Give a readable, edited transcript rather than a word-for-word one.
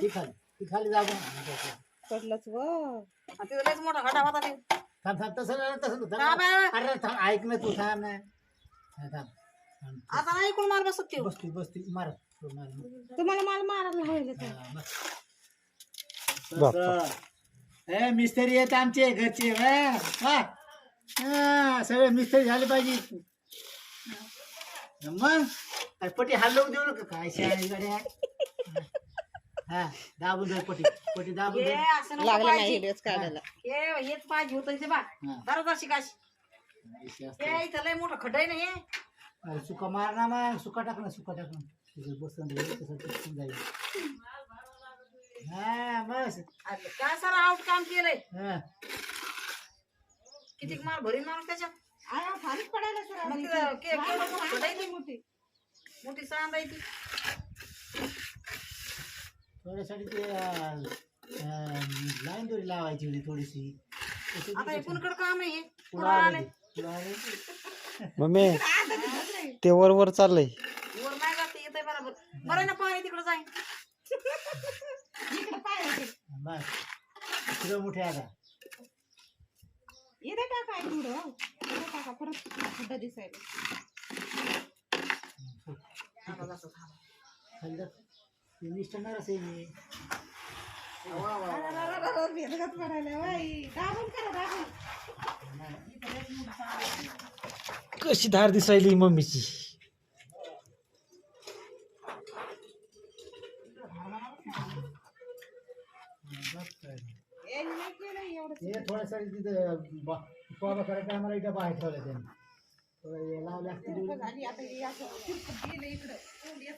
ती खाली जाऊ पडलंच व तिथं लयच मोठा खड्डा होता ते. थांब थांब तसं नाही, तसं नाही. थांब, अरे थांब, ऐक ना तू थांब ना. हा, थांब आता नाही कोण मार बसत ते. बसती बसती मार तो मार. तुम्हाला मला मारायला हवं तर हा, बस. तसं. ए मिस्त्री आहेत आमचे घरचे सगळे मिस्त्री झाले पाहिजे. मग अरे पटी हल्लो देऊ नका काय शाळेत गाड्या. हा दाबून धर पटी पटी दाबून हे धर. असं नको लागलं नाही पाहिजे. व्हिडिओच काढायला. हेच पाहिजे होतं ते बा. हा. दारादार शिकाश. अशी असते. हे इथं लय मोठं खड्डा आहे ना हे. अरे सुका मार ना मग सुका टाक ना सुका टाक ना तुझं बसून जाईल तसं टिकून जाईल. हा बस. अरे काय सारं आउट काम केलंय. हा किती मार भरीन माणूस त्याच्यात. खालीच पडायला सर मग तिथं केवढं मोठं खड्डा आहे ते. मोठी मोठी सांद आहे ती. थोड्यासाठी ते लाईन दोरी लावायची होती थोडीशी. आता हे कुणकडं काम आहे हे. पुढं पुढं आले. आलं ते. पुढं आलं. मम्मी ते वर चाललंय. वर नाही जात येतंय बरोबर. बरं आहे ना पाणी तिकडं जाईन. इकडे पाय बस पुढं मोठे आता. इथे टाका थोडं इथे टाका परत खड्डा दिसायला. खाली जात. ते निष्ठणार असेल मी. भेदगत पडायला बाई दाबून करा दाबून. कशी धार दिसायली मम्मीची. नाही केलं एवढं हे थोड्यासाठी तिथं बाबा करायचं आम्हाला इथं बाहेर ठेवलं त्यांनी लावले असते. झाली आता हे असं गेलं इकडं